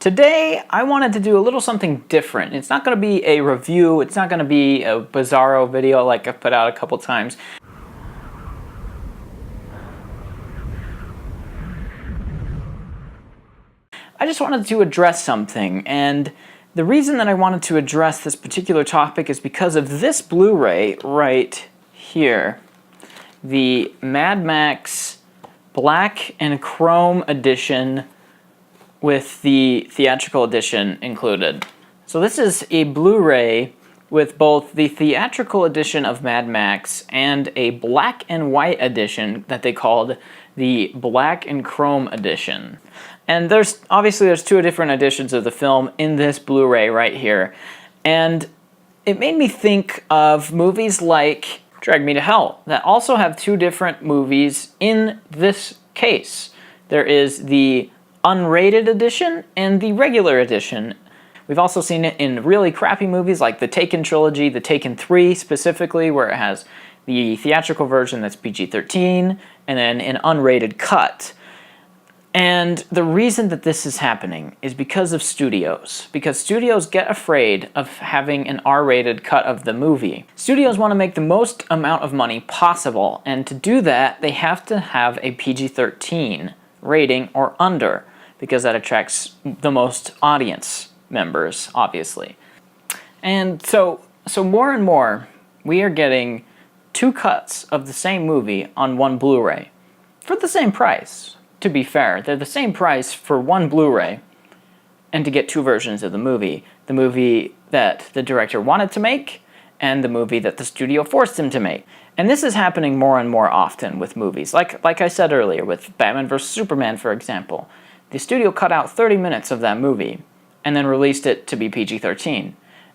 Today, I wanted to do a little something different. It's not going to be a review, it's not going to be a bizarro video like I've put out a couple times. I just wanted to address something, and the reason that I wanted to address this particular topic is because of this Blu-ray right here. The Mad Max Black and Chrome edition with the theatrical edition included. So this is a Blu-ray with both the theatrical edition of Mad Max and a black and white edition that they called the Black and Chrome edition. And there's two different editions of the film in this Blu-ray right here. And it made me think of movies like Drag Me to Hell that also have two different movies in this case. There is the unrated edition and the regular edition. We've also seen it in really crappy movies like the Taken trilogy, the Taken 3 specifically, where it has the theatrical version that's PG-13 and then an unrated cut. And the reason that this is happening is because of studios. Because studios get afraid of having an R-rated cut of the movie. Studios want to make the most amount of money possible, and to do that, they have to have a PG-13 rating or under, because that attracts the most audience members, obviously. And so more and more, we are getting two cuts of the same movie on one Blu-ray for the same price. To be fair, they're the same price for one Blu-ray and to get two versions of the movie that the director wanted to make and the movie that the studio forced him to make. And this is happening more and more often with movies. Like I said earlier, with Batman vs. Superman, for example. The studio cut out 30 minutes of that movie and then released it to be PG-13.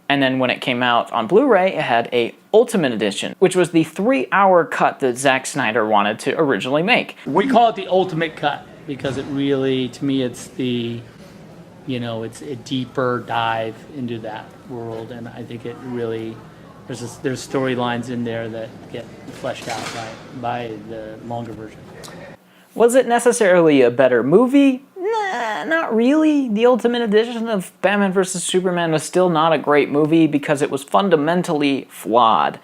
And then when it came out on Blu-ray, it had a Ultimate Edition, which was the 3-hour cut that Zack Snyder wanted to originally make. We call it the Ultimate Cut because it really, to me, it's it's a deeper dive into that world, and I think it really, there's storylines in there that get fleshed out by the longer version. Was it necessarily a better movie? Nah, not really. The Ultimate Edition of Batman vs. Superman was still not a great movie because it was fundamentally flawed.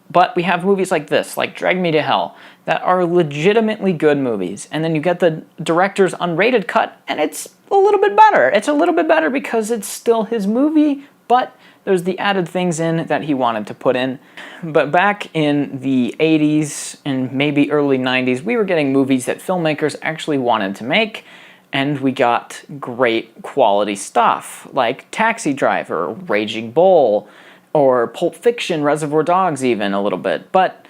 But we have movies like this, like Drag Me to Hell, that are legitimately good movies. And then you get the director's unrated cut, and it's a little bit better. It's a little bit better because it's still his movie, but there's the added things in that he wanted to put in. But back in the 80s and maybe early 90s, we were getting movies that filmmakers actually wanted to make, and we got great quality stuff, like Taxi Driver, Raging Bull, or Pulp Fiction, Reservoir Dogs even a little bit. But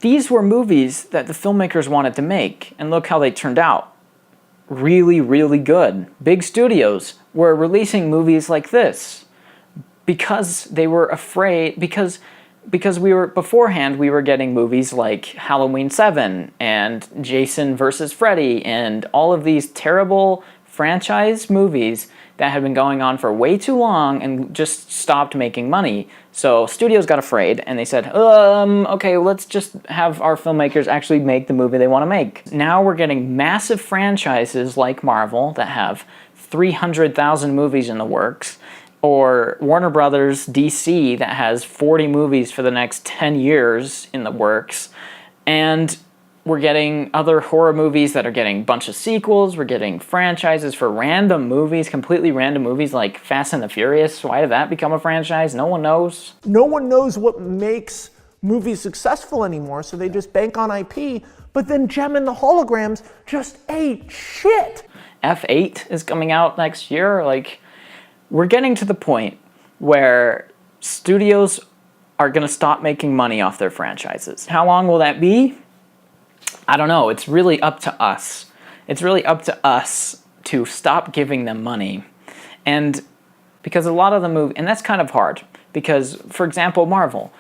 these were movies that the filmmakers wanted to make, and look how they turned out. Really, really good. Big studios were releasing movies like this because they were afraid, because beforehand we were getting movies like Halloween 7 and Jason vs. Freddy and all of these terrible franchise movies that had been going on for way too long and just stopped making money. So studios got afraid and they said, okay, let's just have our filmmakers actually make the movie they want to make. Now we're getting massive franchises like Marvel that have 300,000 movies in the works, or Warner Brothers DC that has 40 movies for the next 10 years in the works, and we're getting other horror movies that are getting a bunch of sequels. We're getting franchises for random movies, completely random movies like Fast and the Furious. Why did that become a franchise? No one knows. No one knows what makes movies successful anymore, so they just bank on IP, but then Jem and the Holograms just ate shit. F8 is coming out next year. We're getting to the point where studios are going to stop making money off their franchises. How long will that be? I don't know. It's really up to us. It's really up to us to stop giving them money. And because a lot of the movies, and that's kind of hard, because, for example, Marvel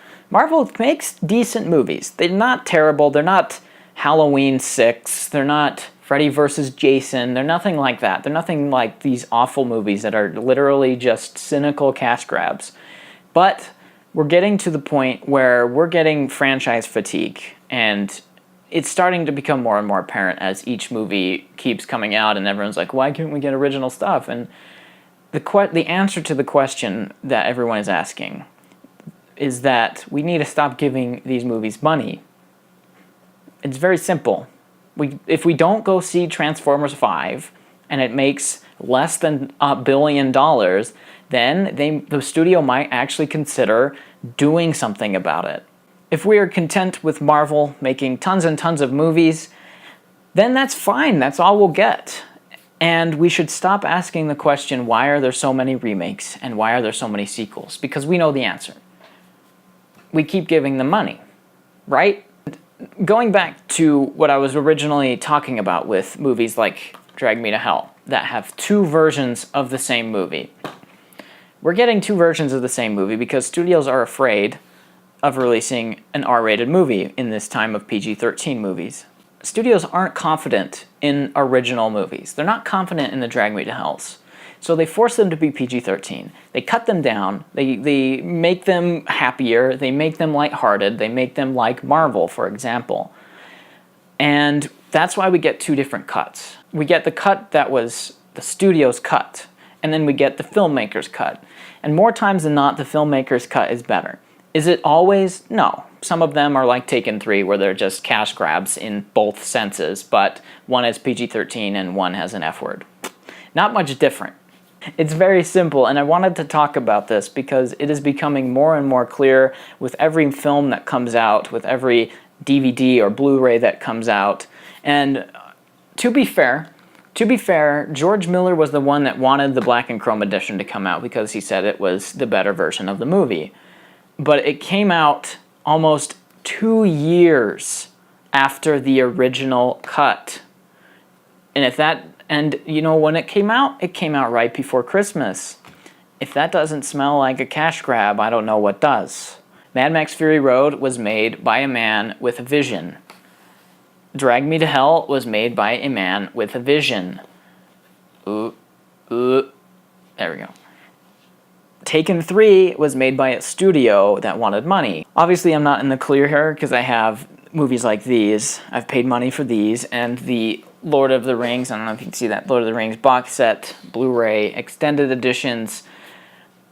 makes decent movies. They're not terrible. They're not Halloween 6. They're not Freddy vs. Jason. They're nothing like that. They're nothing like these awful movies that are literally just cynical cash grabs. But we're getting to the point where we're getting franchise fatigue, and it's starting to become more and more apparent as each movie keeps coming out and everyone's like, why can't we get original stuff? And the answer to the question that everyone is asking is that we need to stop giving these movies money. It's very simple. If we don't go see Transformers 5 and it makes less than $1 billion, then the studio might actually consider doing something about it. If we are content with Marvel making tons and tons of movies, then that's fine. That's all we'll get. And we should stop asking the question, why are there so many remakes and why are there so many sequels? Because we know the answer. We keep giving them money, right? Going back to what I was originally talking about with movies like Drag Me to Hell that have two versions of the same movie. We're getting two versions of the same movie because studios are afraid of releasing an R-rated movie in this time of PG-13 movies. Studios aren't confident in original movies. They're not confident in the Drag Me to Hells. So they force them to be PG-13. They cut them down. They make them happier. They make them lighthearted. They make them like Marvel, for example. And that's why we get two different cuts. We get the cut that was the studio's cut, and then we get the filmmaker's cut. And more times than not, the filmmaker's cut is better. Is it always? No. Some of them are like Taken 3, where they're just cash grabs in both senses, but one is PG-13 and one has an F word. Not much different. It's very simple, and I wanted to talk about this because it is becoming more and more clear with every film that comes out, with every DVD or Blu-ray that comes out. And to be fair, George Miller was the one that wanted the black and chrome edition to come out because he said it was the better version of the movie. But it came out almost 2 years after the original cut. And you know when it came out right before Christmas. If that doesn't smell like a cash grab, I don't know what does. Mad Max Fury Road was made by a man with a vision. Drag Me to Hell was made by a man with a vision. There we go. Taken 3 was made by a studio that wanted money. Obviously, I'm not in the clear here because I have movies like these. I've paid money for these, and the Lord of the Rings, I don't know if you can see that, Lord of the Rings box set, Blu-ray, extended editions,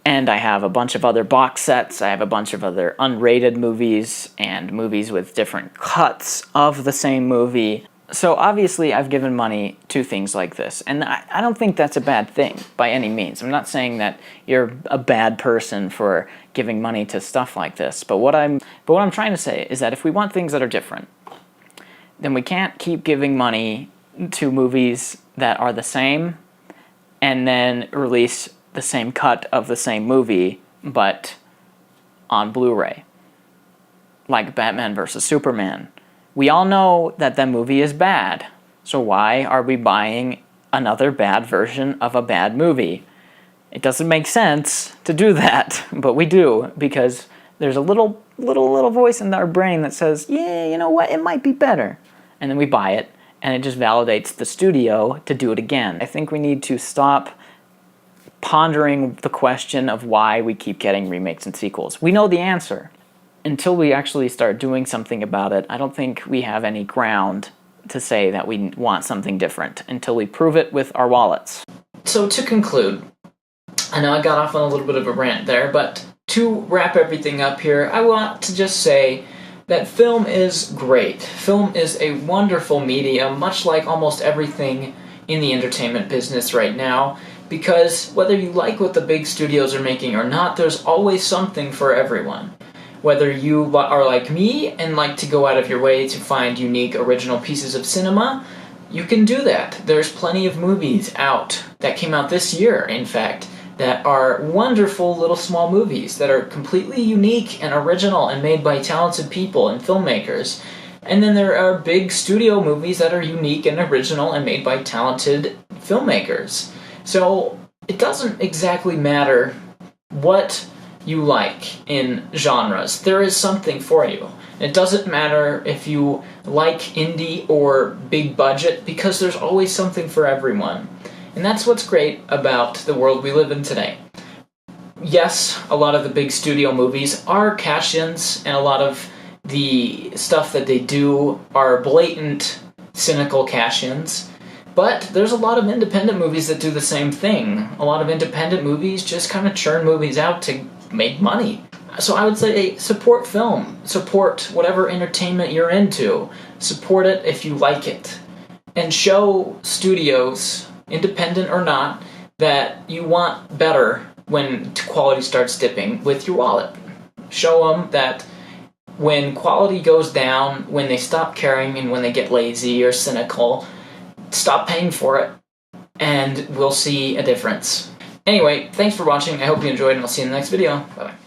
and I have a bunch of other box sets. I have a bunch of other unrated movies and movies with different cuts of the same movie. So obviously I've given money to things like this, and I don't think that's a bad thing by any means. I'm not saying that you're a bad person for giving money to stuff like this, but what I'm trying to say is that if we want things that are different, then we can't keep giving money to movies that are the same and then release the same cut of the same movie but on Blu-ray, like Batman vs. Superman. We all know that the movie is bad, so why are we buying another bad version of a bad movie? It doesn't make sense to do that, but we do, because there's a little voice in our brain that says, yeah, you know what, it might be better. And then we buy it, and it just validates the studio to do it again. I think we need to stop pondering the question of why we keep getting remakes and sequels. We know the answer. Until we actually start doing something about it, I don't think we have any ground to say that we want something different until we prove it with our wallets. So to conclude, I know I got off on a little bit of a rant there, but to wrap everything up here, I want to just say that film is great. Film is a wonderful medium, much like almost everything in the entertainment business right now, because whether you like what the big studios are making or not, there's always something for everyone. Whether you are like me and like to go out of your way to find unique original pieces of cinema, you can do that. There's plenty of movies out that came out this year, in fact, that are wonderful little small movies that are completely unique and original and made by talented people and filmmakers. And then there are big studio movies that are unique and original and made by talented filmmakers. So it doesn't exactly matter what you like in genres. There is something for you. It doesn't matter if you like indie or big budget, because there's always something for everyone. And that's what's great about the world we live in today. Yes, a lot of the big studio movies are cash-ins, and a lot of the stuff that they do are blatant, cynical cash-ins. But there's a lot of independent movies that do the same thing. A lot of independent movies just kind of churn movies out to make money. So I would say support film. Support whatever entertainment you're into. Support it if you like it. And show studios, independent or not, that you want better when quality starts dipping with your wallet. Show them that when quality goes down, when they stop caring and when they get lazy or cynical, stop paying for it, and we'll see a difference. Anyway, thanks for watching. I hope you enjoyed, and I'll see you in the next video. Bye-bye.